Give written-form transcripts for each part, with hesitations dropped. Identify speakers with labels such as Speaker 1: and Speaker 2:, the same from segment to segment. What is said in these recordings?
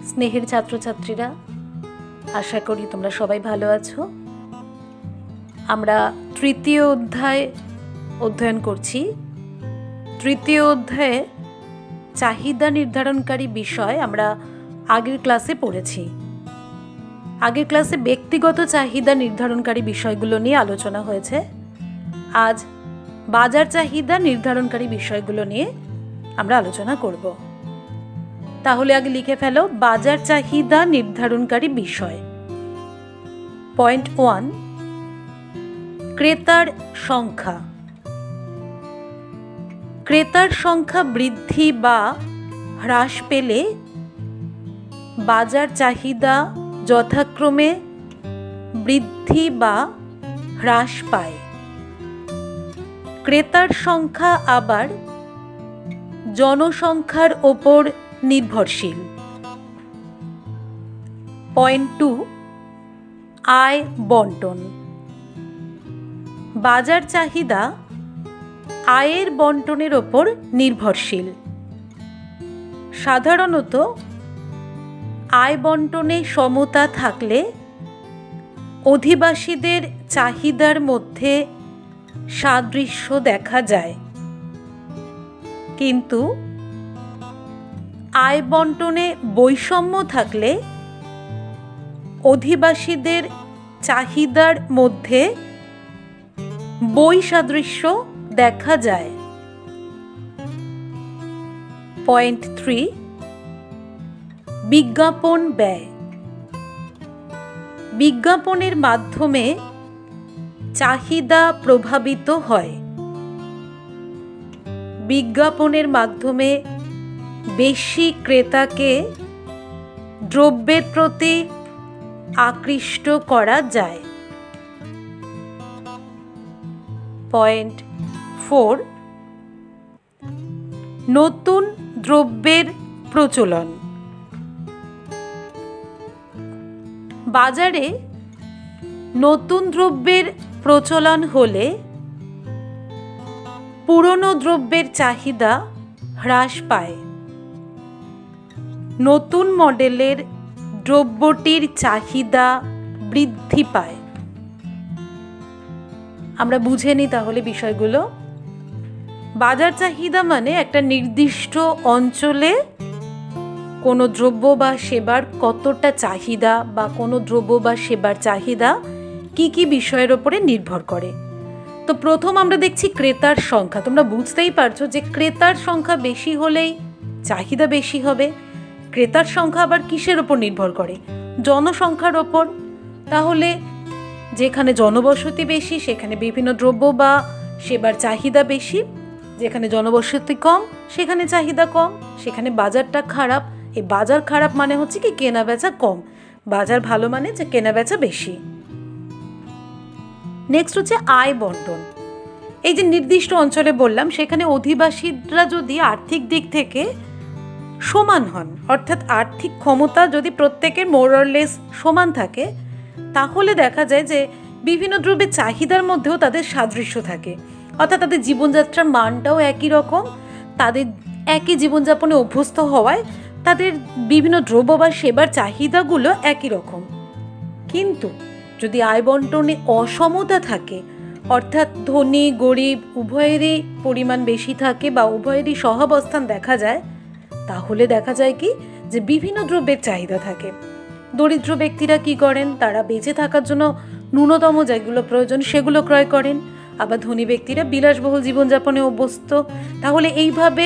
Speaker 1: স্নেহের ছাত্রছাত্রীরা, আশা করি তোমরা সবাই ভালো আছো। আমরা তৃতীয় অধ্যায় অধ্যয়ন করছি। তৃতীয় অধ্যায়ে চাহিদা নির্ধারণকারী বিষয় আমরা আগের ক্লাসে পড়েছি। আগের ক্লাসে ব্যক্তিগত চাহিদা নির্ধারণকারী বিষয়গুলো নিয়ে আলোচনা হয়েছে। আজ বাজার চাহিদা নির্ধারণকারী বিষয়গুলো নিয়ে আমরা আলোচনা করব। তাহলে আগে লিখে ফেলো বাজার চাহিদা নির্ধারণকারী বিষয়। পয়েন্ট 1, ক্রেতার সংখ্যা। ক্রেতার সংখ্যা বৃদ্ধি বা হ্রাস পেলে বাজার চাহিদা যথাক্রমে বৃদ্ধি বা হ্রাস পায়। ক্রেতার সংখ্যা আবার জনসংখ্যার ওপর নির্ভরশীল। পয়েন্ট 2, আয় বন্টন। বাজার চাহিদা আয়ের বন্টনের ওপর নির্ভরশীল। সাধারণত আয় বন্টনে সমতা থাকলে অধিবাসীদের চাহিদার মধ্যে সাদৃশ্য দেখা যায়, কিন্তু আয় বন্টনে বৈষম্য থাকলে অধিবাসীদের চাহিদার মধ্যে বৈসাদৃশ্য দেখা যায়। পয়েন্ট 3, বিজ্ঞাপন ব্যয়। বিজ্ঞাপনের মাধ্যমে চাহিদা প্রভাবিত হয়। বিজ্ঞাপনের মাধ্যমে বেশি ক্রেতাকে দ্রব্যের প্রতি আকৃষ্ট করা যায়। পয়েন্ট 4, নতুন দ্রব্যের প্রচলন। বাজারে নতুন দ্রব্যের প্রচলন হলে পুরনো দ্রব্যের চাহিদা হ্রাস পায়। নতুন মডেলের দ্রব্যটির চাহিদা বৃদ্ধি পায়। আমরা বুঝে নিই তাহলে বিষয়গুলো। বাজার চাহিদা মানে একটা নির্দিষ্ট অঞ্চলে কোনো দ্রব্য বা সেবার কতটা চাহিদা বা কোনো দ্রব্য বা সেবার চাহিদা কি কি বিষয়ের ওপরে নির্ভর করে। তো প্রথম আমরা দেখছি ক্রেতার সংখ্যা। তোমরা বুঝতেই পারছো যে ক্রেতার সংখ্যা বেশি হলেই চাহিদা বেশি হবে। ক্রেতার সংখ্যা আবার কিসের ওপর নির্ভর করে? জনসংখ্যার ওপর। তাহলে যেখানে জনবসতি বেশি সেখানে বিভিন্ন দ্রব্য বা সেবার চাহিদা বেশি। যেখানে জনবসতি কম সেখানে চাহিদা কম। সেখানে বাজারটা খারাপ। এই বাজার খারাপ মানে হচ্ছে কি কেনা বেচা কম। বাজার ভালো মানে যে কেনা বেচা বেশি। নেক্সট হচ্ছে আয় বন্টন। এই যে নির্দিষ্ট অঞ্চলে বললাম সেখানে অধিবাসীরা যদি আর্থিক দিক থেকে সমান হন, অর্থাৎ আর্থিক ক্ষমতা যদি প্রত্যেকের মোর অর লেস সমান থাকে, তাহলে দেখা যায় যে বিভিন্ন দ্রব্যের চাহিদার মধ্যেও তাদের সাদৃশ্য থাকে। অর্থাৎ তাদের জীবনযাত্রার মানটাও একই রকম, তাদের একই জীবনযাপনে অভ্যস্ত হওয়ায় তাদের বিভিন্ন দ্রব্য বা সেবার চাহিদাগুলো একই রকম। কিন্তু যদি আয় বন্টনে অসমতা থাকে, অর্থাৎ ধনী গরিব উভয়েরই পরিমাণ বেশি থাকে বা উভয়েরই সহাবস্থান দেখা যায়, তাহলে দেখা যায় কি যে বিভিন্ন দ্রব্যের চাহিদা থাকে। দরিদ্র ব্যক্তিরা কি করেন? তারা বেঁচে থাকার জন্য ন্যূনতম যেগুলো প্রয়োজন সেগুলো ক্রয় করেন। আবার ধনী ব্যক্তিরা বিলাসবহুল জীবনযাপনে অভ্যস্ত। তাহলে এইভাবে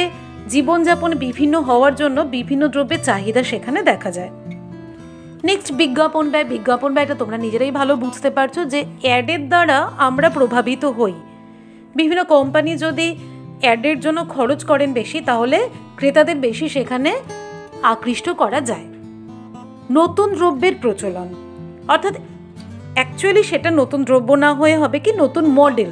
Speaker 1: জীবনযাপন বিভিন্ন হওয়ার জন্য বিভিন্ন দ্রব্যের চাহিদা সেখানে দেখা যায়। নেক্সট বিজ্ঞাপন ব্যয়। বিজ্ঞাপন ব্যয়টা তোমরা নিজেরাই ভালো বুঝতে পারছো যে অ্যাডের দ্বারা আমরা প্রভাবিত হই। বিভিন্ন কোম্পানি যদি অ্যাডের জন্য খরচ করেন বেশি, তাহলে ক্রেতাদের বেশি সেখানে আকৃষ্ট করা যায়। নতুন দ্রব্যের প্রচলন, অর্থাৎ অ্যাকচুয়ালি সেটা নতুন দ্রব্য না হয়ে হবে কি নতুন মডেল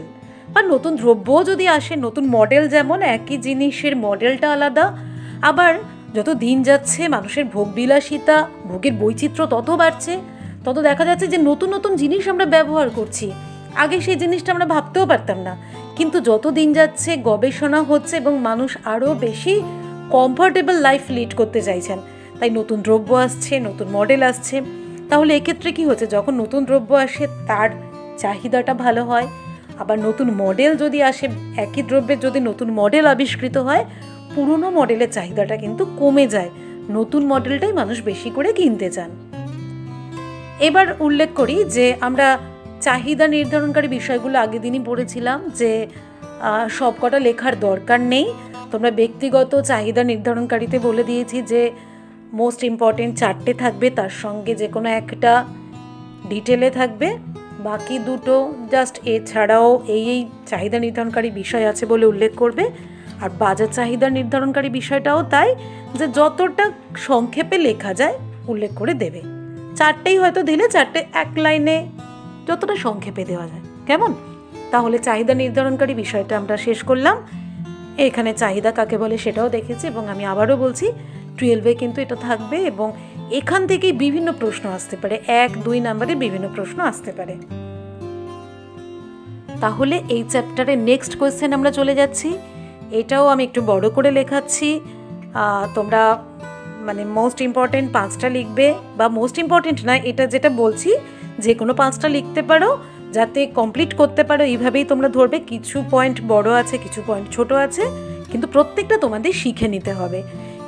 Speaker 1: বা নতুন দ্রব্যও যদি আসে, নতুন মডেল, যেমন একই জিনিসের মডেলটা আলাদা। আবার যত দিন যাচ্ছে মানুষের ভোগবিলাসিতা, ভোগের বৈচিত্র্য তত বাড়ছে, তত দেখা যাচ্ছে যে নতুন নতুন জিনিস আমরা ব্যবহার করছি। আগে সেই জিনিসটা আমরা ভাবতেও পারতাম না, কিন্তু যত দিন যাচ্ছে গবেষণা হচ্ছে এবং মানুষ আরও বেশি কমফোর্টেবল লাইফ লিড করতে চাইছেন। তাই নতুন দ্রব্য আসছে, নতুন মডেল আসছে। তাহলে এক্ষেত্রে কি হচ্ছে, যখন নতুন দ্রব্য আসে তার চাহিদাটা ভালো হয়, আবার নতুন মডেল যদি আসে, একই দ্রব্যের যদি নতুন মডেল আবিষ্কৃত হয়, পুরনো মডেলের চাহিদাটা কিন্তু কমে যায়, নতুন মডেলটাই মানুষ বেশি করে কিনতে চান। এবার উল্লেখ করি যে আমরা চাহিদা নির্ধারণকারী বিষয়গুলো আগের দিনই পড়েছিলাম, যে সবকটা লেখার দরকার নেই। তোমরা ব্যক্তিগত চাহিদা নির্ধারণকারীতে বলে দিয়েছি যে মোস্ট ইম্পর্টেন্ট 4টে থাকবে, তার সঙ্গে যে কোনো একটা ডিটেলে থাকবে, বাকি দুটো জাস্ট এছাড়াও এই চাহিদা নির্ধারণকারী বিষয় আছে বলে উল্লেখ করবে। আর বাজার চাহিদা নির্ধারণকারী বিষয়টাও তাই, যে যতটা সংক্ষেপে লেখা যায় উল্লেখ করে দেবে। 4টেই হয়তো দিলে 4টে এক লাইনে যতটা সংক্ষেপে দেওয়া যায়, কেমন? তাহলে চাহিদা নির্ধারণকারী বিষয়টা আমরা শেষ করলাম। এখানে চাহিদা কাকে বলে সেটাও দেখেছি, এবং আমি আবারও বলছি 12-এ কিন্তু এটা থাকবে, এবং এখান থেকেই বিভিন্ন প্রশ্ন আসতে পারে, 1-2 নাম্বারে বিভিন্ন প্রশ্ন আসতে পারে। তাহলে এই চ্যাপ্টারের নেক্সট কোয়েশ্চেন আমরা চলে যাচ্ছি। এটাও আমি একটু বড় করে লেখাচ্ছি, তোমরা মানে মোস্ট ইম্পর্টেন্ট 5টা লিখবে, বা মোস্ট ইম্পর্টেন্ট না, এটা যেটা বলছি যে কোনো 5টা লিখতে পারো, যাতে কমপ্লিট করতে পারো। এইভাবেই তোমরা ধরবে, কিছু পয়েন্ট বড় আছে, কিছু পয়েন্ট ছোট আছে, কিন্তু প্রত্যেকটা তোমাদের শিখে নিতে হবে।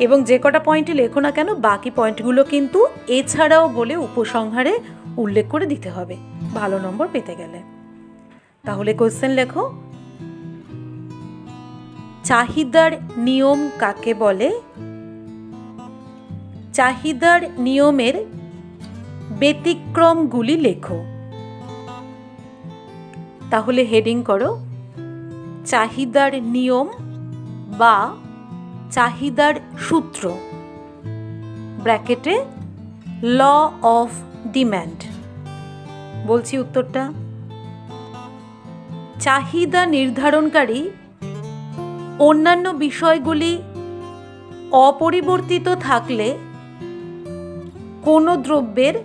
Speaker 1: এবং যে কটা পয়েন্টে লেখো না কেন, বাকি পয়েন্টগুলো কিন্তু এছাড়াও বলে উপসংহারে উল্লেখ করে দিতে হবে ভালো নম্বর পেতে গেলে। তাহলে কোয়েশ্চেন লেখো, চাহিদার নিয়ম কাকে বলে? চাহিদার নিয়মের ব্যতিক্রমগুলি লেখো। তাহলে হেডিং করো চাহিদার নিয়ম বা চাহিদার সূত্র, ব্র্যাকেটে ল অফ ডিম্যান্ড। বলছি উত্তরটা, চাহিদা নির্ধারণকারী অন্যান্য বিষয়গুলি অপরিবর্তিত থাকলে কোনো দ্রব্যের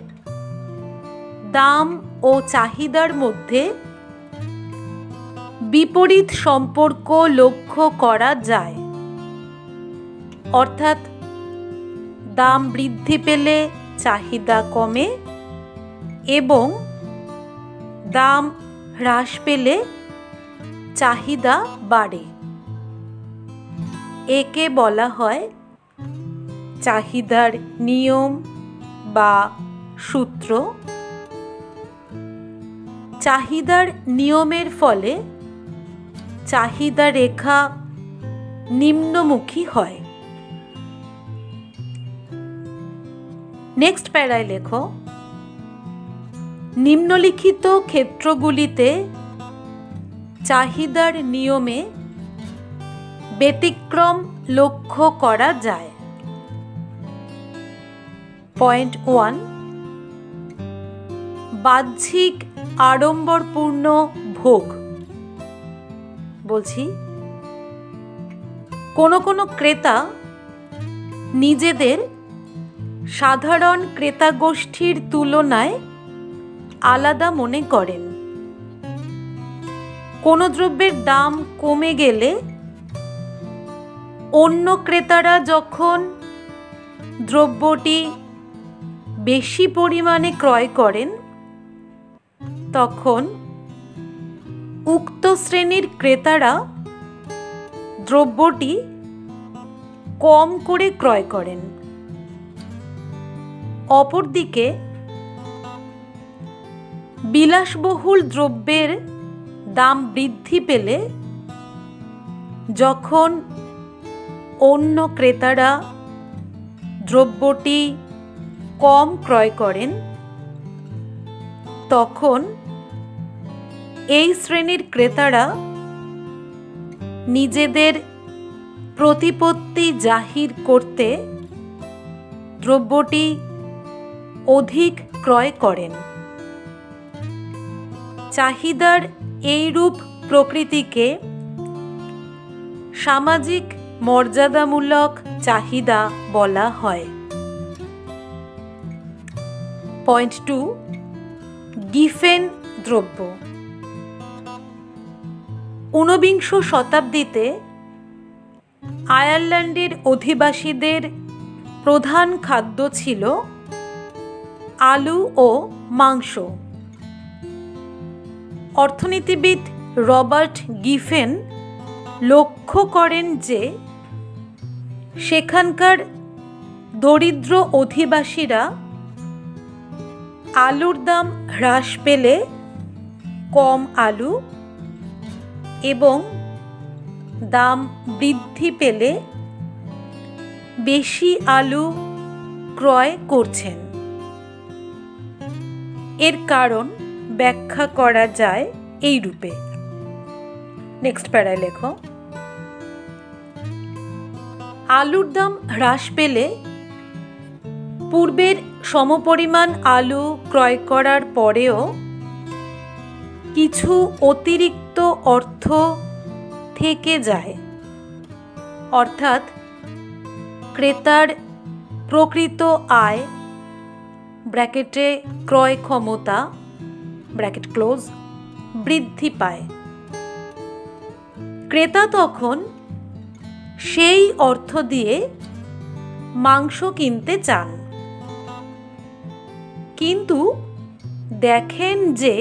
Speaker 1: দাম ও চাহিদার মধ্যে বিপরীত সম্পর্ক লক্ষ্য করা যায়। অর্থাৎ দাম বৃদ্ধি পেলে চাহিদা কমে এবং দাম হ্রাস পেলে চাহিদা বাড়ে। একে বলা হয় চাহিদার নিয়ম বা সূত্র। চাহিদার নিয়মের ফলে চাহিদা রেখা নিম্নমুখী হয়। নেক্সট প্যারায় লেখো, নিম্নলিখিত ক্ষেত্রগুলিতে চাহিদার নিয়মে ব্যতিক্রম লক্ষ্য করা যায়। পয়েন্ট 1, বাহ্যিক আড়ম্বরপূর্ণ ভোগ। বলছি, কোনো কোনো ক্রেতা নিজেদের সাধারণ ক্রেতা গোষ্ঠীর তুলনায় আলাদা মনে করেন। কোনো দ্রব্যের দাম কমে গেলে অন্য ক্রেতারা যখন দ্রব্যটি বেশি পরিমাণে ক্রয় করেন, তখন উক্ত শ্রেণীর ক্রেতারা দ্রব্যটি কম করে ক্রয় করেন। অপরদিকে বিলাসবহুল দ্রব্যের দাম বৃদ্ধি পেলে যখন অন্য ক্রেতারা দ্রব্যটি কম ক্রয় করেন, তখন এই শ্রেণীর ক্রেতারা নিজেদের প্রতিপত্তি জাহির করতে দ্রব্যটি অধিক ক্রয় করেন। চাহিদার এইরূপ প্রকৃতিকে সামাজিক মর্যাদামূলক চাহিদা বলা হয়। পয়েন্ট 2, গিফেন দ্রব্য। 19 শতাব্দীতে আয়ারল্যান্ডের অধিবাসীদের প্রধান খাদ্য ছিল আলু ও মাংস। অর্থনীতিবিদ রবার্ট গিফেন লক্ষ্য করেন যে সেখানকার দরিদ্র অধিবাসীরা আলুর দাম হ্রাস পেলে কম আলু এবং দাম বৃদ্ধি পেলে বেশি আলু ক্রয় করছেন। এর কারণ ব্যাখ্যা করা যায় এই রূপে। নেক্সট প্যারায় লেখো, আলুর দাম হ্রাস পেলে পূর্বের সমপরিমাণ আলু ক্রয় করার পরেও কিছু অতিরিক্ত অর্থ থেকে যায়, অর্থাৎ ক্রেতার প্রকৃত আয় ব্র্যাকেটে ক্রয় ক্ষমতা ব্র্যাকেট ক্লোজ বৃদ্ধি পায়। ক্রেতা তখন সেই অর্থ দিয়ে মাংস কিনতে চান, কিন্তু দেখেন যে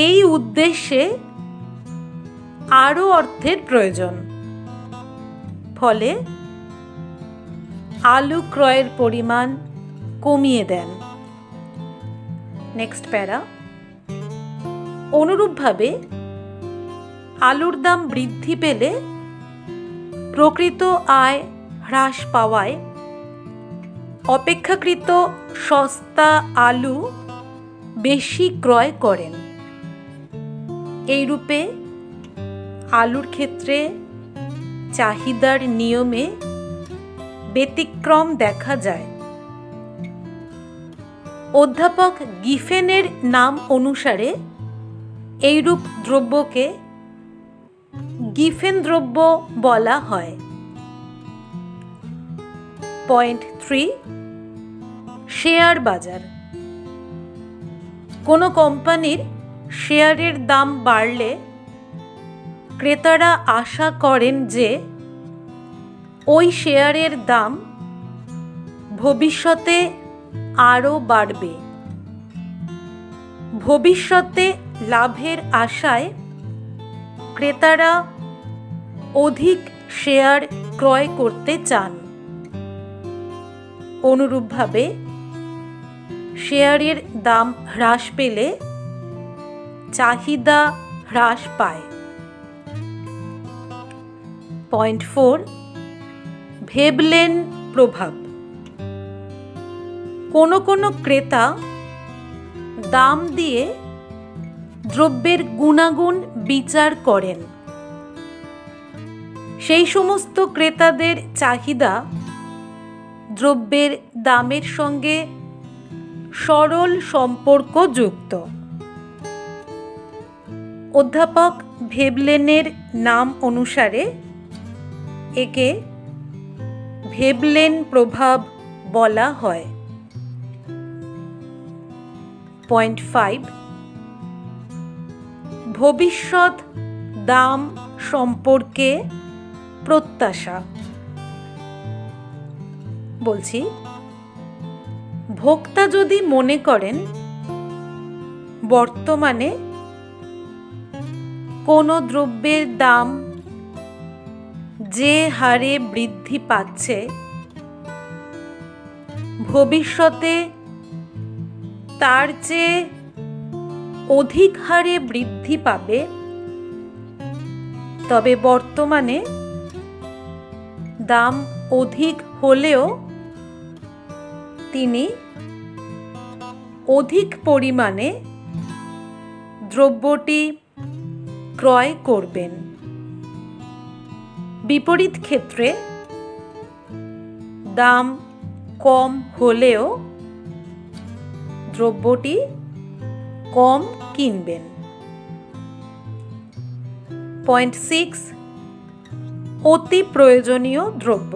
Speaker 1: এই উদ্দেশ্যে আরও অর্থের প্রয়োজন, ফলে আলু ক্রয়ের পরিমাণ কমিয়ে দেন। নেক্সট প্যারা, অনুরূপভাবে আলুর দাম বৃদ্ধি পেলে প্রকৃত আয় হ্রাস পাওয়ায় অপেক্ষাকৃত সস্তা আলু বেশি ক্রয় করেন। এইরূপে আলুর ক্ষেত্রে চাহিদার নিয়মে ব্যতিক্রম দেখা যায়। অধ্যাপক গিফেনের নাম অনুসারে এইরূপ দ্রব্যকে গিফেন দ্রব্য বলা হয়। পয়েন্ট 3, শেয়ার বাজার। কোনো কোম্পানির শেয়ারের দাম বাড়লে ক্রেতারা আশা করেন যে ওই শেয়ারের দাম ভবিষ্যতে আরও বাড়বে। ভবিষ্যতে লাভের আশায় ক্রেতারা অধিক শেয়ার ক্রয় করতে চান। অনুরূপভাবে শেয়ারের দাম হ্রাস পেলে চাহিদা হ্রাস পায়। পয়েন্ট 4, ভেবলেন প্রভাব। কোনো কোনো ক্রেতা দাম দিয়ে দ্রব্যের গুণাগুণ বিচার করেন। সেই সমস্ত ক্রেতাদের চাহিদা দ্রব্যের দামের সঙ্গে সরল সম্পর্কযুক্ত। অধ্যাপক ভেবলেনের নাম অনুসারে একে ভেবলেন প্রভাব বলা হয়। পয়েন্ট 5, ভবিষ্যৎ দাম সম্পর্কে প্রত্যাশা। বলছি, ভোক্তা যদি মনে করেন বর্তমানে কোনো দ্রব্যের দাম যে হারে বৃদ্ধি পাচ্ছে ভবিষ্যতে তার চেয়ে অধিক হারে বৃদ্ধি পাবে, তবে বর্তমানে দাম অধিক হলেও তিনি অধিক পরিমাণে দ্রব্যটি ক্রয় করবেন। বিপরীত ক্ষেত্রে দাম কম হলেও দ্রব্যটি কম কিনবেন। পয়েন্ট 6, অতি প্রয়োজনীয় দ্রব্য।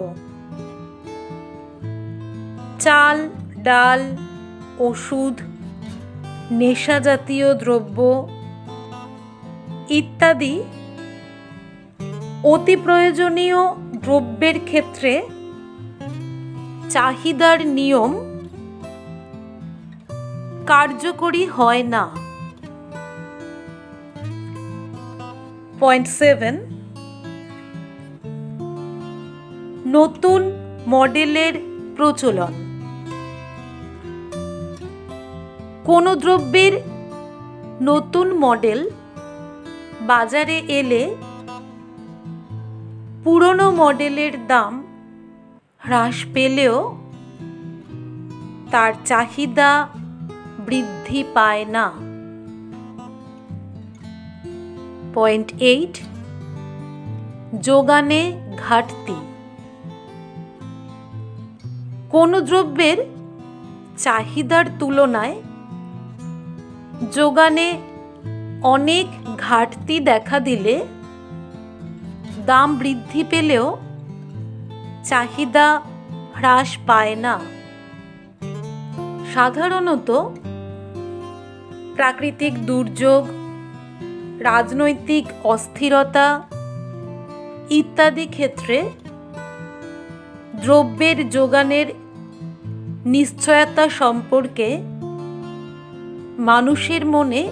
Speaker 1: চাল, ডাল, ওষুধ, নেশাজাতীয় দ্রব্য ইত্যাদি অতি প্রয়োজনীয় দ্রব্যের ক্ষেত্রে চাহিদার নিয়ম কার্যকরী হয় না। পয়েন্ট 7, নতুন মডেলের প্রচলন। কোনো দ্রব্যের নতুন মডেল বাজারে এলে পুরনো মডেলের দাম হ্রাস পেলেও তার চাহিদা বৃদ্ধি পায় না। পয়েন্ট 8, যোগানে ঘাটতি। কোনো দ্রব্যের চাহিদার তুলনায় যোগানে অনেক ঘাটতি দেখা দিলে দাম বৃদ্ধি পেলেও চাহিদা হ্রাস পায় না। সাধারণত প্রাকৃতিক দুর্যোগ, রাজনৈতিক অস্থিরতা ইত্যাদি ক্ষেত্রে দ্রব্যের যোগানের নিশ্চয়তা সম্পর্কে মানুষের মনে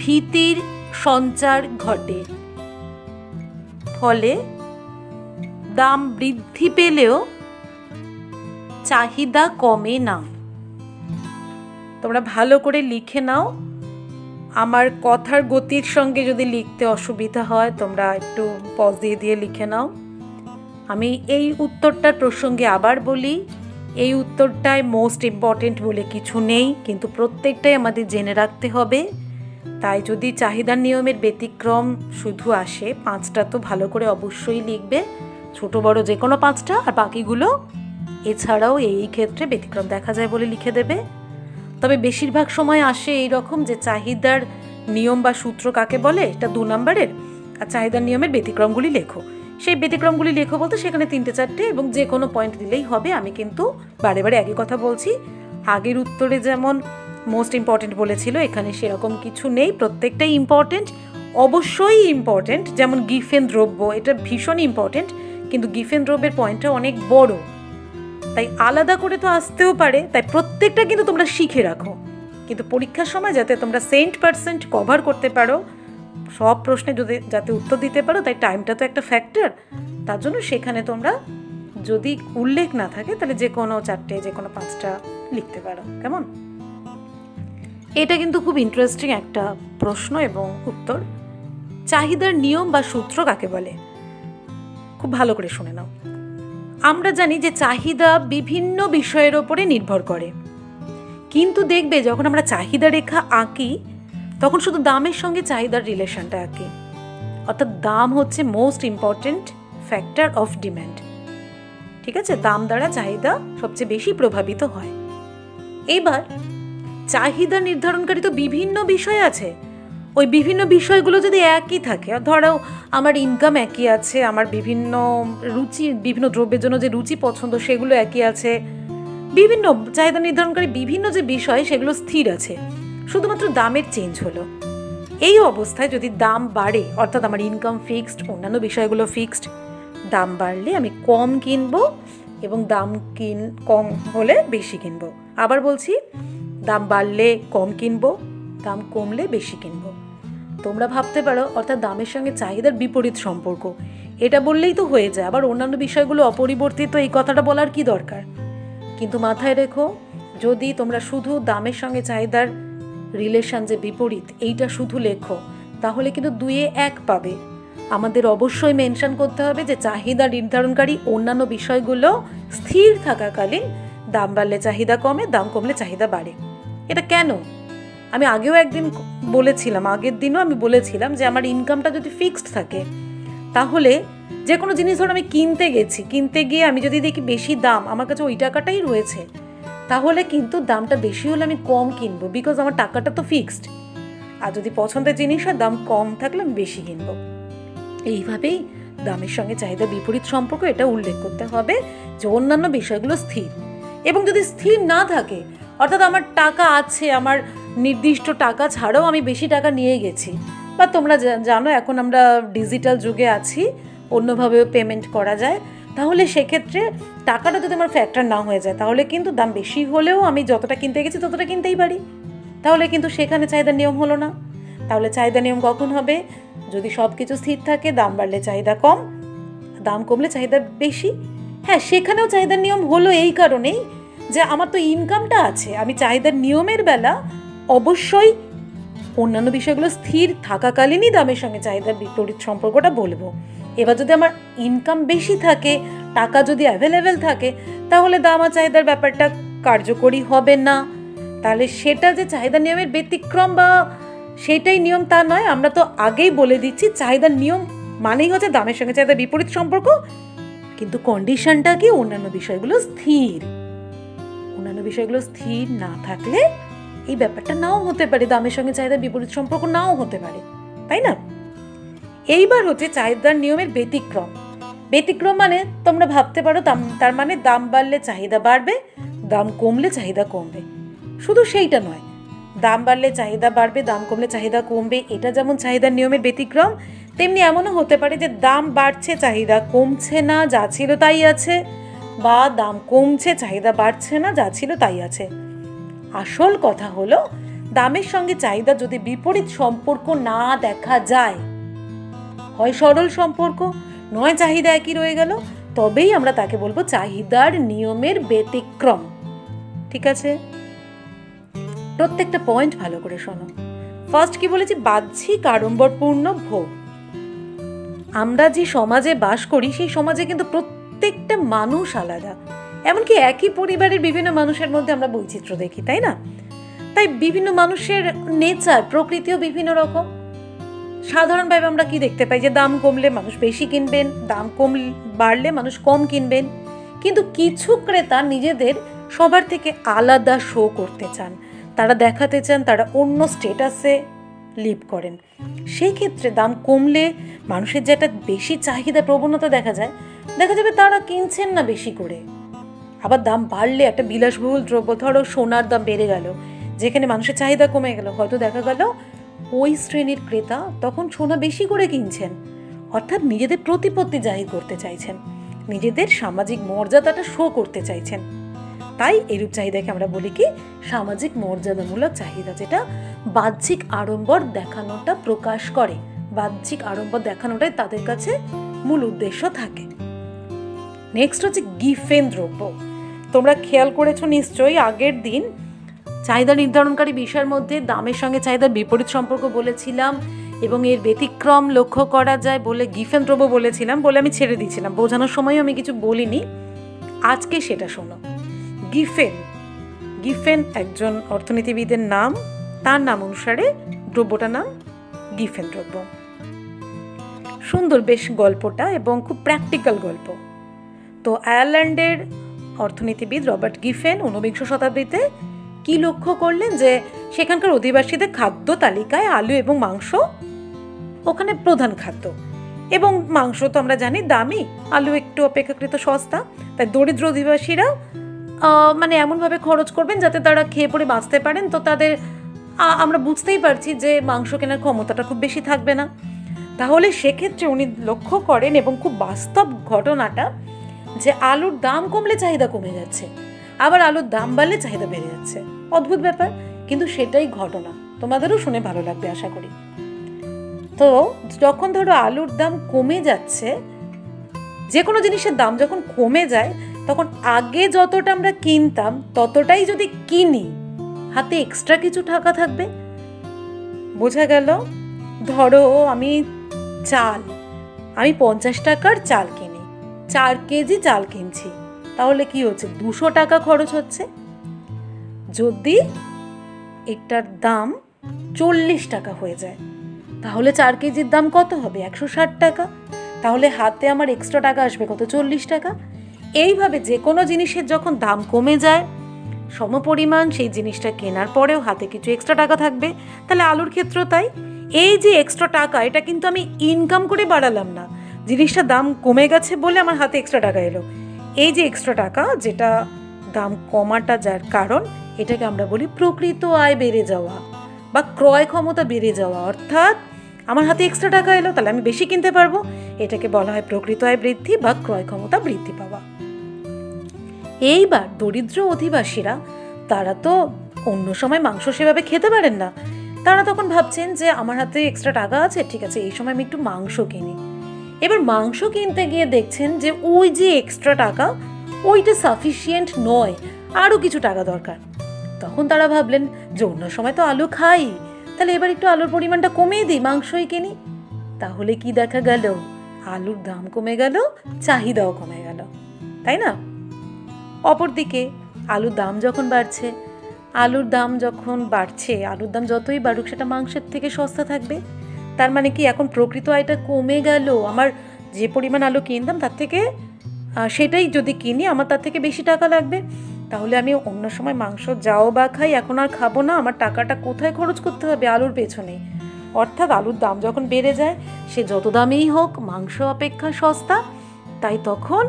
Speaker 1: ভীতির সঞ্চার ঘটে। ফলে দাম বৃদ্ধি পেলেও চাহিদা কমে না। তোমরা ভালো করে লিখে নাও। আমার কথার গতির সঙ্গে যদি লিখতে অসুবিধা হয় তোমরা একটু পজ দিয়ে দিয়ে লিখে নাও। আমি এই উত্তরটার প্রসঙ্গে আবার বলি, এই উত্তরটায় মোস্ট ইম্পর্টেন্ট বলে কিছু নেই, কিন্তু প্রত্যেকটাই আমাদের জেনে রাখতে হবে। তাই যদি চাহিদার নিয়মের ব্যতিক্রম শুধু আসে, 5টা তো ভালো করে অবশ্যই লিখবে, ছোট বড় যে কোনো 5টা, আর বাকিগুলো এছাড়াও এই ক্ষেত্রে ব্যতিক্রম দেখা যায় বলে লিখে দেবে। তবে বেশিরভাগ সময় আসে এই রকম যে চাহিদার নিয়ম বা সূত্র কাকে বলে, এটা 2 নম্বরের, আর চাহিদার নিয়মের ব্যতিক্রমগুলি লেখো। সেই ব্যতিক্রমগুলি লেখো বলতে সেখানে 3-4টে এবং যে কোনো পয়েন্ট দিলেই হবে। আমি কিন্তু বারে বারে একই কথা বলছি, আগের উত্তরে যেমন মোস্ট ইম্পর্টেন্ট বলেছিল এখানে সেরকম কিছু নেই, প্রত্যেকটাই ইম্পর্টেন্ট, অবশ্যই ইম্পর্টেন্ট। যেমন গিফেন দ্রব্য, এটা ভীষণ ইম্পর্টেন্ট, কিন্তু গিফেন দ্রব্যের পয়েন্টটা অনেক বড়, তাই আলাদা করে তো আসতেও পারে, তাই প্রত্যেকটা কিন্তু তোমরা শিখে রাখো। কিন্তু পরীক্ষার সময় যাতে তোমরা 100% কভার করতে পারো, সব প্রশ্নে যাতে উত্তর দিতে পারো, তাই টাইমটা তো একটা ফ্যাক্টর। তার জন্য সেখানে তোমরা যদি উল্লেখ না থাকে তাহলে যে কোনো 4টে, যে কোনো 5টা লিখতে পারো। কেমন? এটা কিন্তু খুব ইন্টারেস্টিং একটা প্রশ্ন এবং উত্তর। চাহিদার নিয়ম বা সূত্র কাকে বলে? খুব ভালো করে শুনে নাও। আমরা জানি যে চাহিদা বিভিন্ন বিষয়ের ওপরে নির্ভর করে, কিন্তু দেখবে যখন আমরা চাহিদা রেখা আঁকি তখন শুধু দামের সঙ্গে চাহিদার রিলেশনটা আঁকি, অর্থাৎ দাম হচ্ছে most important factor of demand. ঠিক আছে, দাম দ্বারা চাহিদা সবচেয়ে বেশি প্রভাবিত হয়। এবার চাহিদা নির্ধারণকারী তো বিভিন্ন বিষয় আছে, ওই বিভিন্ন বিষয়গুলো যদি একই থাকে, ধরো আমার ইনকাম একই আছে, আমার বিভিন্ন রুচি, বিভিন্ন দ্রব্যের জন্য যে রুচি পছন্দ সেগুলো একই আছে, বিভিন্ন চাহিদা নির্ধারণকারী বিভিন্ন যে বিষয় সেগুলো স্থির আছে, শুধুমাত্র দামের চেঞ্জ হলো। এই অবস্থায় যদি দাম বাড়ে, অর্থাৎ আমার ইনকাম ফিক্সড, অন্যান্য বিষয়গুলো ফিক্সড, দাম বাড়লে আমি কম কিনবো এবং দাম কম হলে বেশি কিনবো। আবার বলছি, দাম বাড়লে কম কিনবো, দাম কমলে বেশি কিনবো। তোমরা ভাবতে পারো অর্থাৎ দামের সঙ্গে চাহিদার বিপরীত সম্পর্ক, এটা বললেই তো হয়ে যায়, আবার অন্যান্য বিষয়গুলো অপরিবর্তিত, এই কথাটা বলার কি দরকার? কিন্তু মাথায় রেখো, যদি তোমরা শুধু দামের সঙ্গে চাহিদার রিলেশন যে বিপরীত এইটা শুধু লেখো তাহলে কিন্তু 2-এ 1 পাবে। আমাদের অবশ্যই মেনশন করতে হবে যে চাহিদা নির্ধারণকারী অন্যান্য বিষয়গুলো স্থির থাকাকালীন দাম বাড়লে চাহিদা কমে, দাম কমলে চাহিদা বাড়ে। এটা কেন? আমি আগেও একদিন বলেছিলাম, আগের দিনও আমি বলেছিলাম যে আমার ইনকামটা যদি ফিক্সড থাকে তাহলে যে কোনো জিনিস ধরো আমি কিনতে গিয়ে আমি যদি দেখি বেশি দাম, আমার কাছে ওই টাকাটাই রয়েছে, তাহলে কিন্তু দামটা বেশি হলে আমি কম কিনবো, বিকজ আমার টাকাটা তো ফিক্সড। আর যদি পছন্দের জিনিস হয়, দাম কম থাকলে আমি বেশি কিনবো। এইভাবেই দামের সঙ্গে চাহিদা বিপরীত সম্পর্ক, এটা উল্লেখ করতে হবে যে অন্যান্য বিষয়গুলো স্থির। এবং যদি স্থির না থাকে, অর্থাৎ আমার টাকা আছে, আমার নির্দিষ্ট টাকা ছাড়াও আমি বেশি টাকা নিয়ে গেছি, বা তোমরা জানো এখন আমরা ডিজিটাল যুগে আছি, অন্যভাবেও পেমেন্ট করা যায়, তাহলে সেক্ষেত্রে টাকাটা যদি আমার ফ্যাক্টর না হয়ে যায়, তাহলে কিন্তু দাম বেশি হলেও আমি যতটা কিনতে গেছি ততটা কিনতেই পারি। তাহলে কিন্তু সেখানে চাহিদার নিয়ম হলো না। তাহলে চাহিদা নিয়ম কখন হবে? যদি সব কিছু স্থির থাকে, দাম বাড়লে চাহিদা কম, দাম কমলে চাহিদা বেশি। হ্যাঁ, সেখানেও চাহিদার নিয়ম হলো এই কারণেই যে আমার তো ইনকামটা আছে। আমি চাহিদার নিয়মের বেলা অবশ্যই অন্যান্য বিষয়গুলো স্থির থাকাকালীনই দামের সঙ্গে চাহিদার বিপরীত সম্পর্কটা বলবো। এবার যদি আমার ইনকাম বেশি থাকে, টাকা যদি অ্যাভেলেবেল থাকে, তাহলে দাম আর চাহিদার ব্যাপারটা কার্যকরী হবে না। তাহলে সেটা যে চাহিদার নিয়মের ব্যতিক্রম বা সেটাই নিয়ম তা নয়। আমরা তো আগেই বলে দিচ্ছি চাহিদার নিয়ম মানেই হচ্ছে দামের সঙ্গে চাহিদার বিপরীত সম্পর্ক, কিন্তু কন্ডিশনটা কি? অন্যান্য বিষয়গুলো স্থির। অন্যান্য বিষয়গুলো স্থির না থাকলে এই ব্যাপারটা নাও হতে পারে, দামের সঙ্গে চাহিদার বিপরীত সম্পর্ক নাও হতে পারে, তাই না? এইবার হচ্ছে চাহিদার নিয়মের ব্যতিক্রম। ব্যতিক্রম মানে তোমরা ভাবতে পারো তার মানে দাম বাড়লে চাহিদা বাড়বে, দাম কমলে চাহিদা কমবে। শুধু সেইটা নয়, দাম বাড়লে চাহিদা বাড়বে, দাম কমলে চাহিদা কমবে, এটা যেমন চাহিদার নিয়মের ব্যতিক্রম, তেমনি এমনও হতে পারে যে দাম বাড়ছে, চাহিদা কমছে না, যা ছিল তাই আছে, বা দাম কমছে, চাহিদা বাড়ছে না, যা ছিল তাই আছে। আসল কথা হলো দামের সঙ্গে চাহিদা যদি বিপরীত সম্পর্ক না দেখা যায়, হয় সরল সম্পর্ক নয় চাহিদা একই রয়ে গেল, তবেই আমরা তাকে বলবো চাহিদার নিয়মের ব্যতিক্রম। ঠিক আছে? প্রত্যেকটা পয়েন্ট ভালো করে শোনো। ফার্স্ট কি বলেছি? বাহ্যিক আড়ম্বরপূর্ণ ভোগ। আমরা যে সমাজে বাস করি সেই সমাজে কিন্তু প্রত্যেকটা মানুষ আলাদা। এমনকি একই পরিবারের বিভিন্ন মানুষের মধ্যে আমরা বৈচিত্র্য দেখি, তাই না? তাই বিভিন্ন মানুষের নেচার, প্রকৃতিও বিভিন্ন রকম। সাধারণভাবে আমরা কি দেখতে পাই যে দাম কমলে মানুষ বেশি কিনবেন, দাম বাড়লে মানুষ কম কিনবেন। কিন্তু কিছু ক্রেতা নিজেদের সবার থেকে আলাদা শো করতে চান, তারা দেখাতে চান তারা অন্য স্টেটাসে লিভ করেন। সেই ক্ষেত্রে দাম কমলে মানুষের যে একটা বেশি চাহিদা প্রবণতা দেখা যাবে তারা কিনছেন না বেশি করে। আবার দাম বাড়লে একটা বিলাসবহুল দ্রব্য, ধরো সোনার দাম বেড়ে গেল, যেখানে মানুষের চাহিদা কমে গেল, হয়তো দেখা গেল ওই শ্রেণীর ক্রেতা তখন সোনা বেশি করে কিনছেন, অর্থাৎ নিজেদের প্রতিপত্তি জাহির করতে চাইছেন, নিজেদের সামাজিক মর্যাদাটা শো করতে চাইছেন। তাই এরূপ চাহিদাকে আমরা বলি কি? সামাজিক মর্যাদামূলক চাহিদা, যেটা বাহ্যিক আড়ম্বর দেখানোটা প্রকাশ করে। বাহ্যিক আড়ম্বর দেখানোটাই তাদের কাছে মূল উদ্দেশ্য থাকে। নেক্সট হচ্ছে গিফেন দ্রব্য। তোমরা খেয়াল করেছো নিশ্চয়ই, আগের দিন চাহিদা নির্ধারণকারী বিষয়ের মধ্যে দামের সঙ্গে চাহিদার বিপরীত সম্পর্ক বলেছিলাম এবং এর ব্যতিক্রম লক্ষ্য করা যায় বলে গিফেন দ্রব্য বলেছিলাম, বলে আমি ছেড়ে দিয়েছিলাম, বোঝানোর সময়ও আমি কিছু বলিনি। আজকে সেটা শোনো। গিফেন একজন অর্থনীতিবিদের নাম, তার নাম অনুসারে দ্রব্যটার নাম গিফেন দ্রব্য। সুন্দর বেশ গল্পটা এবং খুব প্র্যাকটিক্যাল গল্প। তো আয়ারল্যান্ডের অর্থনীতিবিদ রবার্ট গিফেন 19শ শতাব্দীতে কি লক্ষ্য করলেন যে সেখানকার অধিবাসীদের খাদ্য তালিকায় আলু এবং মাংস ওখানে প্রধান খাদ্য, এবং মাংস তো আমরা জানি দামি, আলু একটু অপেক্ষাকৃত সস্তা। তাই দরিদ্র অধিবাসীরা মানে এমনভাবে খরচ করবেন যাতে তারা খেয়ে পরে বাঁচতে পারেন। তো তাদের আমরা বুঝতেই পারছি যে মাংস কেনার ক্ষমতাটা খুব বেশি থাকবে না। তাহলে সেক্ষেত্রে উনি লক্ষ্য করেন, এবং খুব বাস্তব ঘটনাটা, যে আলুর দাম কমলে চাহিদা কমে যাচ্ছে, আবার আলুর দাম বাড়লে চাহিদা বেড়ে যাচ্ছে। অদ্ভুত ব্যাপার, কিন্তু সেটাই ঘটনা। তোমাদেরও শুনে ভালো লাগবে আশা করি। তো যখন ধরো আলুর দাম কমে যাচ্ছে, যে কোনো জিনিসের দাম যখন কমে যায়, তখন আগে যতটা আমরা কিনতাম ততটাই যদি কিনি, হাতে এক্সট্রা কিছু টাকা থাকবে। বোঝা গেল? ধরো আমি 50 টাকার চাল কিনি, 4 কেজি চাল কিনছি, তাহলে কি হচ্ছে? 200 টাকা খরচ হচ্ছে। যদি এটার দাম 40 টাকা হয়ে যায়, তাহলে 4 কেজির দাম কত হবে? 160 টাকা। তাহলে হাতে আমার এক্সট্রা টাকা আসবে কত? 40 টাকা। এইভাবে যে কোনো জিনিসের যখন দাম কমে যায়, সমপরিমাণ সেই জিনিসটা কেনার পরেও হাতে কিছু এক্সট্রা টাকা থাকবে। তাহলে আলুর ক্ষেত্রেও তাই। এই যে এক্সট্রা টাকা, এটা কিন্তু আমি ইনকাম করে বাড়ালাম না, জিনিসটার দাম কমে গেছে বলে আমার হাতে এক্সট্রা টাকা এলো। এই যে এক্সট্রা টাকা, যেটা দাম কমাটা যার কারণ, এটাকে আমরা বলি প্রকৃত আয় বেড়ে যাওয়া বা ক্রয় ক্ষমতা বেড়ে যাওয়া। অর্থাৎ আমার হাতে এক্সট্রা টাকা এলো, তাহলে আমি বেশি কিনতে পারবো। এটাকে বলা হয় প্রকৃত আয় বৃদ্ধি বা ক্রয় ক্ষমতা বৃদ্ধি পাওয়া। এইবার দরিদ্র অধিবাসীরা তারা তো অন্য সময় মাংস সেভাবে খেতে পারেন না, তারা তখন ভাবছেন যে আমার হাতে এক্সট্রা টাকা আছে, ঠিক আছে এই সময় আমি একটু মাংস কিনি। এবার মাংস কিনতে গিয়ে দেখছেন যে ওই যে এক্সট্রা টাকা ওইটা সাফিসিয়েন্ট নয়, আরও কিছু টাকা দরকার। তখন তারা ভাবলেন যে অন্য সময় তো আলু খাই, তাহলে এবার একটু আলুর পরিমাণটা কমিয়ে দিই, মাংসই কিনি। তাহলে কি দেখা গেল, আলুর দাম কমে গেল, চাহিদাও কমে গেল, তাই না? অপরদিকে আলুর দাম যখন বাড়ছে, আলুর দাম যতই বাড়ুক সেটা মাংসের থেকে সস্তা থাকবে। তার মানে কি এখন প্রকৃত আয়টা কমে গেল। আমার যে পরিমাণ আলু কিনতাম তার থেকে সেটাই যদি কিনি আমার তার থেকে বেশি টাকা লাগবে। তাহলে আমি অন্য সময় মাংস যাও বা খাই, এখন আর খাবো না। আমার টাকাটা কোথায় খরচ করতে হবে? আলুর পেছনেই। অর্থাৎ আলুর দাম যখন বেড়ে যায়, সে যত দামেই হোক মাংস অপেক্ষা সস্তা, তাই তখন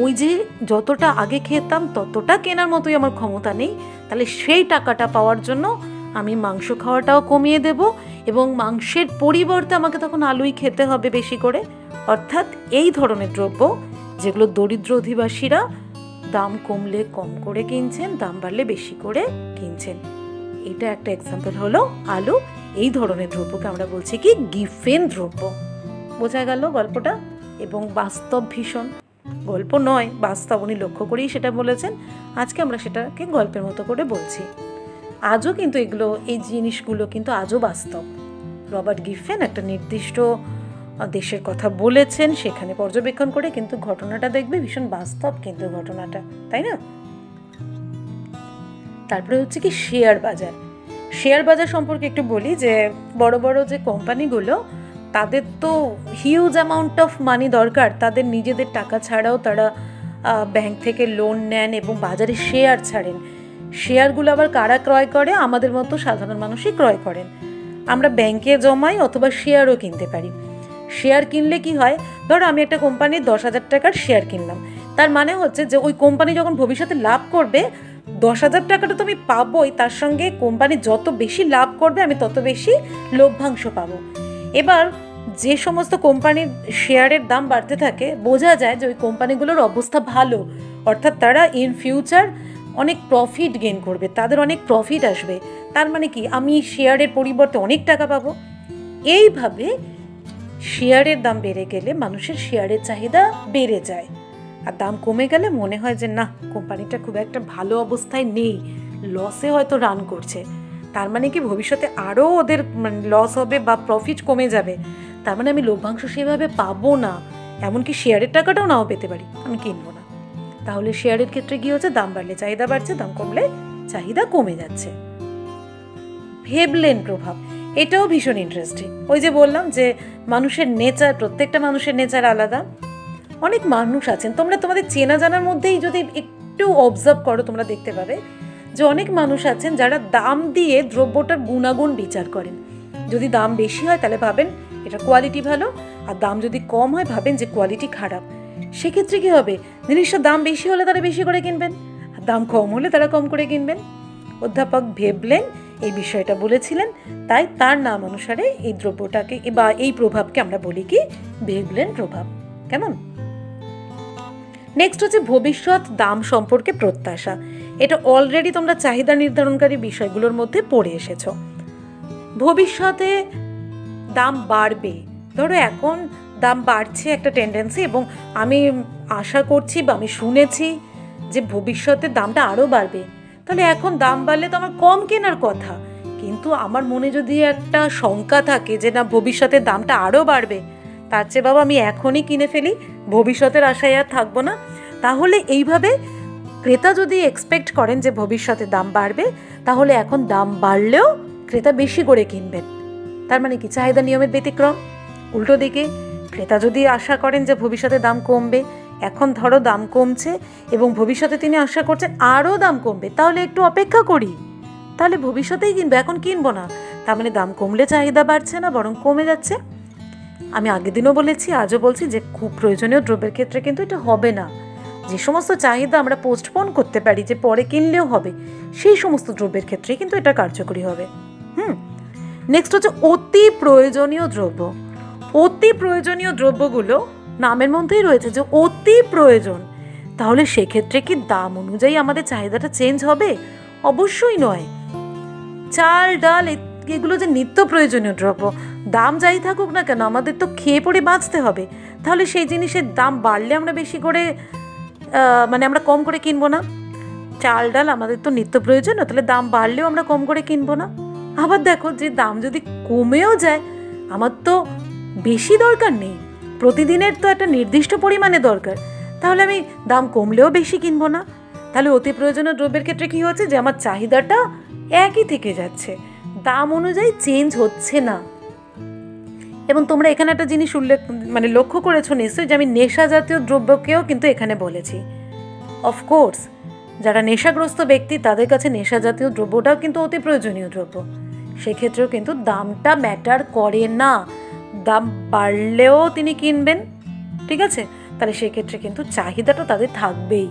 Speaker 1: ওই যে যতটা আগে খেতাম ততটা কেনার মতোই আমার ক্ষমতা নেই, তাহলে সেই টাকাটা পাওয়ার জন্য আমি মাংস খাওয়াটাও কমিয়ে দেব এবং মাংসের পরিবর্তে আমাকে তখন আলুই খেতে হবে বেশি করে। অর্থাৎ এই ধরনের দ্রব্য যেগুলো দরিদ্র অধিবাসীরা দাম কমলে কম করে কিনছেন, দাম বাড়লে বেশি করে কিনছেন। এটা একটা এক্সাম্পল হলো আলু। এই ধরনের দ্রব্যকে আমরা বলছি কি গিফেন দ্রব্য। বোঝা গেল গল্পটা? এবং বাস্তব ভীষণ, গল্প নয় বাস্তব, উনি লক্ষ্য করেই সেটা বলেছেন। আজকে আমরা সেটাকে গল্পের মতো করে বলছি। আজও কিন্তু এই জিনিসগুলো কিন্তু আজও বাস্তব। রবার্ট গিফেন একটা নির্দিষ্ট দেশের কথা বলেছেন, সেখানে পর্যবেক্ষণ করে, কিন্তু ঘটনাটা দেখবে ভীষণ বাস্তব কিন্তু ঘটনাটা, তাই না? তারপরে হচ্ছে কি শেয়ার বাজার। শেয়ার বাজার সম্পর্কে একটু বলি যে বড় বড় যে কোম্পানিগুলো, তাদের তো হিউজ অ্যামাউন্ট অফ মানি দরকার। তাদের নিজেদের টাকা ছাড়াও তারা ব্যাংক থেকে লোন নেন এবং বাজারে শেয়ার ছাড়েন। শেয়ারগুলো আবার কারা ক্রয় করে? আমাদের মতো সাধারণ মানুষই ক্রয় করেন। আমরা ব্যাংকে জমাই অথবা শেয়ারও কিনতে পারি। শেয়ার কিনলে কি হয়, ধরো আমি একটা কোম্পানির 10,000 টাকার শেয়ার কিনলাম, তার মানে হচ্ছে যে ওই কোম্পানি যখন ভবিষ্যতে লাভ করবে 10,000 টাকাটা তো আমি পাবোই, তার সঙ্গে কোম্পানি যত বেশি লাভ করবে আমি তত বেশি লভ্যাংশ পাবো। এবার যে সমস্ত কোম্পানির শেয়ারের দাম বাড়তে থাকে, বোঝা যায় যে ওই কোম্পানিগুলোর অবস্থা ভালো, অর্থাৎ তারা ইন ফিউচার অনেক প্রফিট গেইন করবে, তাদের অনেক প্রফিট আসবে। তার মানে কি আমি শেয়ারের পরিবর্তে অনেক টাকা পাবো। এইভাবে শেয়ারের দাম বেড়ে গেলে মানুষের শেয়ারের চাহিদা বেড়ে যায়, আর দাম কমে গেলে মনে হয় যে না, কোম্পানিটা খুব একটা ভালো অবস্থায় নেই, লসে হয়তো রান করছে। তার মানে কি ভবিষ্যতে আরও ওদের লস হবে বা প্রফিট কমে যাবে, তার মানে আমি লভ্যাংশ সেভাবে পাবো না, এমনকি শেয়ারের টাকাটাও নাও পেতে পারি, আমি কিনবো না। তাহলে শেয়ারের ক্ষেত্রে কি হচ্ছে, দাম বাড়লে চাহিদা বাড়ছে, দাম কমলে চাহিদা কমে যাচ্ছে। ভেবলেন প্রভাব, এটাও ভীষণ ইন্টারেস্টিং। ওই যে বললাম যে মানুষের নেচার, প্রত্যেকটা মানুষের নেচার আলাদা। অনেক মানুষ আছেন, তোমরা তোমাদের চেনা জানার মধ্যেই যদি একটু অবজার্ভ করো তোমরা দেখতে পাবে যে অনেক মানুষ আছেন যারা দাম দিয়ে দ্রব্যটার গুণাগুণ বিচার করেন। যদি দাম বেশি হয় তাহলে ভাবেন এটা কোয়ালিটি ভালো, আর দাম যদি কম হয় ভাবেন যে কোয়ালিটি খারাপ। সেক্ষেত্রে কী হবে, জিনিসটার দাম বেশি হলে তারা বেশি করে কিনবেন, আর দাম কম হলে তারা কম করে কিনবেন। অধ্যাপক ভেবলেন এই বিষয়টা বলেছিলেন, তাই তার নাম অনুসারে এই দ্রব্যটাকে বা এই প্রভাবকে আমরা বলি কি ভেবলেন প্রভাব। কেমন? নেক্সট হচ্ছে ভবিষ্যৎ দাম সম্পর্কে প্রত্যাশা। এটা অলরেডি তোমরা চাহিদা নির্ধারণকারী বিষয়গুলোর মধ্যে পড়ে এসেছো। ভবিষ্যতে দাম বাড়বে, ধরো এখন দাম বাড়ছে একটা টেন্ডেন্সি, এবং আমি আশা করছি বা আমি শুনেছি যে ভবিষ্যতে দামটা আরও বাড়বে। তাহলে এখন দাম বাড়লে তো আমার কম কেনার কথা, কিন্তু আমার মনে যদি একটা শঙ্কা থাকে যে না ভবিষ্যতে দামটা আরও বাড়বে, তার চেয়ে বাবা আমি এখনই কিনে ফেলি, ভবিষ্যতের আশায় আর থাকবো না। তাহলে এইভাবে ক্রেতা যদি এক্সপেক্ট করেন যে ভবিষ্যতে দাম বাড়বে, তাহলে এখন দাম বাড়লেও ক্রেতা বেশি করে কিনবেন। তার মানে কি চাহিদা নিয়মের ব্যতিক্রম। উল্টো দিকে ক্রেতা যদি আশা করেন যে ভবিষ্যতে দাম কমবে, এখন ধরো দাম কমছে এবং ভবিষ্যতে তিনি আশা করছেন আরও দাম কমবে, তাহলে একটু অপেক্ষা করি, তাহলে ভবিষ্যতেই কিনবো, এখন কিনবো না। তার মানে দাম কমলে চাহিদা বাড়ছে না, বরং কমে যাচ্ছে। আমি আগের দিনও বলেছি, আজও বলছি যে খুব প্রয়োজনীয় দ্রব্যের ক্ষেত্রে কিন্তু এটা হবে না। যে সমস্ত চাহিদা আমরা পোস্টপোন করতে পারি, যে পরে কিনলেও হবে, সেই সমস্ত দ্রব্যের ক্ষেত্রে কিন্তু এটা কার্যকরী হবে। নেক্সট হচ্ছে অতি প্রয়োজনীয় দ্রব্য। অতি প্রয়োজনীয় দ্রব্যগুলো নামের মধ্যেই রয়েছে যে অতি প্রয়োজন, তাহলে সেক্ষেত্রে কি দাম অনুযায়ী আমাদের চাহিদাটা চেঞ্জ হবে? অবশ্যই নয়। চাল ডাল এগুলো যে নিত্য প্রয়োজনীয় দ্রব্য, দাম যাই থাকুক না কেন আমাদের তো খেয়ে পড়ে বাঁচতে হবে, তাহলে সেই জিনিসের দাম বাড়লে আমরা বেশি করে আমরা কম করে কিনবো না। চাল ডাল আমাদের তো নিত্য প্রয়োজন, তাহলে দাম বাড়লেও আমরা কম করে কিনবো না। আবার দেখো যে দাম যদি কমেও যায়, আমার তো বেশি দরকার নেই, প্রতিদিনের তো একটা নির্দিষ্ট পরিমাণে দরকার, তাহলে আমি দাম কমলেও বেশি কিনবো না। তাহলে অতি প্রয়োজনীয় দ্রব্যের ক্ষেত্রে কি হচ্ছে যে আমার চাহিদাটা একই থেকে যাচ্ছে, দাম অনুযায়ী চেঞ্জ হচ্ছে না। এবং তোমরা এখানে একটা জিনিস লক্ষ্য করেছো নিশ্চয়ই যে আমি নেশা জাতীয় দ্রব্যকেও কিন্তু এখানে বলেছি। অফকোর্স যারা নেশাগ্রস্ত ব্যক্তি তাদের কাছে নেশা জাতীয় দ্রব্যটাও কিন্তু অতি প্রয়োজনীয় দ্রব্য, সেক্ষেত্রেও কিন্তু দামটা ম্যাটার করে না, দাম বাড়লেও তিনি কিনবেন, ঠিক আছে? তাহলে সেক্ষেত্রে কিন্তু চাহিদাটা তাদের থাকবেই,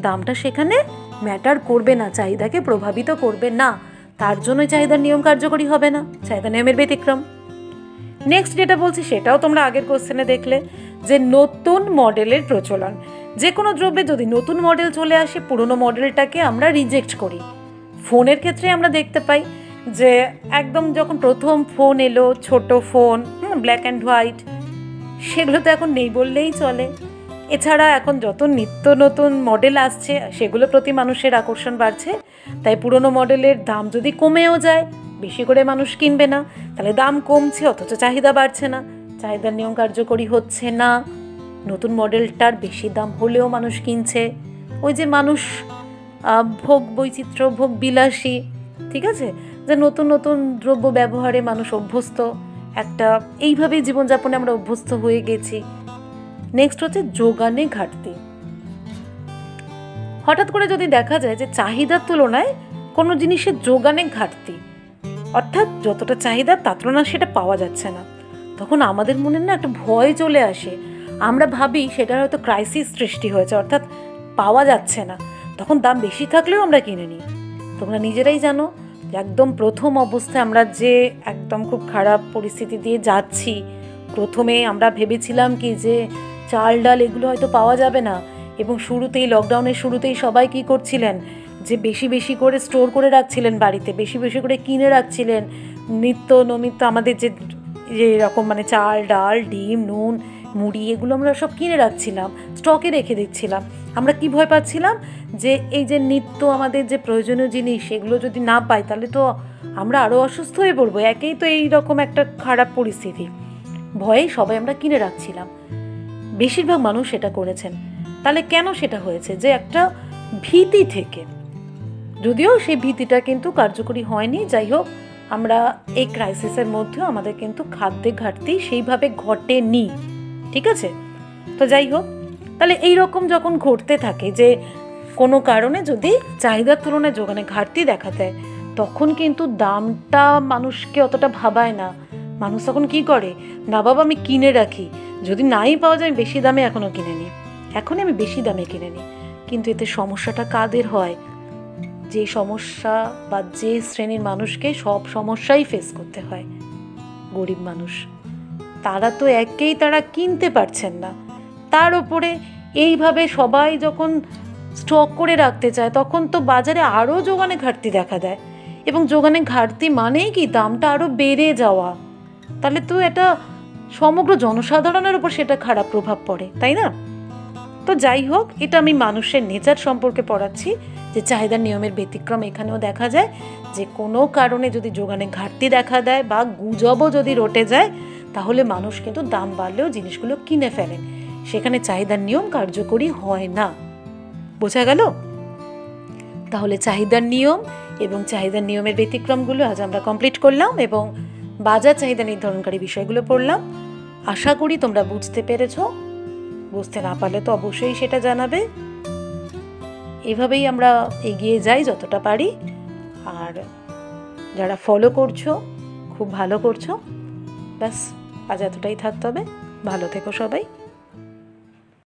Speaker 1: দামটা সেখানে ম্যাটার করবে না, চাহিদাকে প্রভাবিত করবে না, তার জন্যই চাহিদার নিয়ম কার্যকরী হবে না, চাহিদা নিয়মের ব্যতিক্রম। নেক্সট যেটা বলছি সেটাও তোমরা আগের কোশ্চেনে দেখলে যে নতুন মডেলের প্রচলন। যে কোনো দ্রব্যে যদি নতুন মডেল চলে আসে পুরনো মডেলটাকে আমরা রিজেক্ট করি। ফোনের ক্ষেত্রে আমরা দেখতে পাই যে একদম যখন প্রথম ফোন এলো, ছোট ফোন, ব্ল্যাক অ্যান্ড হোয়াইট, সেগুলো তো এখন নেই বললেই চলে। এছাড়া এখন যত নিত্য নতুন মডেল আসছে সেগুলো প্রতি মানুষের আকর্ষণ বাড়ছে, তাই পুরনো মডেলের দাম যদি কমেও যায় বেশি করে মানুষ কিনবে না, তাহলে দাম কমছে অথচ চাহিদা বাড়ছে না, চাহিদার নিয়ম কার্যকরী হচ্ছে না। নতুন মডেলটার বেশি দাম হলেও মানুষ কিনছে, ওই যে মানুষ ভোগ বৈচিত্র্য, ভোগ বিলাসী, ঠিক আছে, যে নতুন নতুন দ্রব্য ব্যবহারে মানুষ অভ্যস্ত, একটা এইভাবেই জীবনযাপনে আমরা অভ্যস্ত হয়ে গেছি। নেক্সট হচ্ছে যোগানে ঘাটতি। হঠাৎ করে যদি দেখা যায় যে চাহিদার তুলনায় কোনো জিনিসের যোগানে ঘাটতি, অর্থাৎ যতটা চাহিদা তার তুলনায় সেটা পাওয়া যাচ্ছে না, তখন আমাদের মনে না একটা ভয় চলে আসে, আমরা ভাবি সেটার হয়তো ক্রাইসিস সৃষ্টি হয়েছে, অর্থাৎ পাওয়া যাচ্ছে না, তখন দাম বেশি থাকলেও আমরা কিনে নিই। তোমরা নিজেরাই জানো একদম প্রথম অবস্থায় আমরা যে একদম খুব খারাপ পরিস্থিতি দিয়ে যাচ্ছি, প্রথমে আমরা ভেবেছিলাম কি যে চাল ডাল এগুলো হয়তো পাওয়া যাবে না, এবং শুরুতেই লকডাউনের শুরুতেই সবাই কী করছিলেন যে বেশি বেশি করে স্টোর করে রাখছিলেন বাড়িতে, বেশি বেশি করে কিনে রাখছিলেন নিত্য নৈমিত্য আমাদের যে এরকম চাল ডাল ডিম নুন মুড়ি এগুলো আমরা সব কিনে রাখছিলাম, স্টকে রেখে দিচ্ছিলাম। আমরা কি ভয় পাচ্ছিলাম যে এই যে নিত্য আমাদের যে প্রয়োজনীয় জিনিস সেগুলো যদি না পাই তাহলে তো আমরা আরও অসুস্থ হয়ে পড়বো, একেই তো এই রকম একটা খারাপ পরিস্থিতি, ভয়ে সবাই আমরা কিনে রাখছিলাম। বেশিরভাগ মানুষ সেটা করেছেন। তাহলে কেন সেটা হয়েছে? যে একটা ভীতি থেকে, যদিও সেই ভীতিটা কিন্তু কার্যকরী হয়নি। যাই হোক, আমরা এই ক্রাইসিসের মধ্যেও আমাদের কিন্তু খাদ্যের ঘাটতি সেইভাবে ঘটেনি, ঠিক আছে? তো যাই হোক, তাহলে এই রকম যখন ঘটতে থাকে যে কোনো কারণে যদি চাহিদার তুলনায় যোগানে ঘাটতি দেখা দেয়, তখন কিন্তু দামটা মানুষকে অতটা ভাবায় না। মানুষ তখন কি করে, না বাবা আমি কিনে রাখি, যদি নাই পাওয়া যায় আমি বেশি দামে এখনও কিনে নিই, এখনই আমি বেশি দামে কিনে নিই। কিন্তু এতে সমস্যাটা কাদের হয়? যে সমস্যা বা যে শ্রেণীর মানুষকে সব সমস্যাই ফেস করতে হয়, গরিব মানুষ। তারা তো তারা কিনতে পারছেন না, তার উপরে এইভাবে সবাই যখন স্টক করে রাখতে চায় তখন তো বাজারে আরও যোগানে ঘাটতি দেখা দেয়, এবং যোগানে ঘাটতি মানেই কি দামটা আরও বেড়ে যাওয়া। তাহলে তো এটা সমগ্র জনসাধারণের উপর সেটা খারাপ প্রভাব পড়ে, তাই না? তো যাই হোক, এটা আমি মানুষের নেচার সম্পর্কে পড়াচ্ছি যে চাহিদার নিয়মের ব্যতিক্রম এখানেও দেখা যায় যে কোনো কারণে যদি যোগানে ঘাটতি দেখা দেয় বা গুজবও যদি রটে যায়, তাহলে মানুষ কিন্তু দাম বাড়লেও জিনিসগুলো কিনে ফেলেন, সেখানে চাহিদার নিয়ম কার্যকরী হয় না। বোঝা গেল? তাহলে চাহিদার নিয়ম এবং চাহিদার নিয়মের ব্যতিক্রমগুলো আজ আমরা কমপ্লিট করলাম এবং বাজার চাহিদা নির্ধারণকারী বিষয়গুলো পড়লাম। আশা করি তোমরা বুঝতে পেরেছ। বুঝতে না পারলে তো অবশ্যই সেটা জানাবে। এভাবেই আমরা এগিয়ে যাই যতটা পারি। আর যারা ফলো করছো খুব ভালো করছো। ব্যাস আজ এতটাই থাকতে হবে। ভালো থেকো সবাই।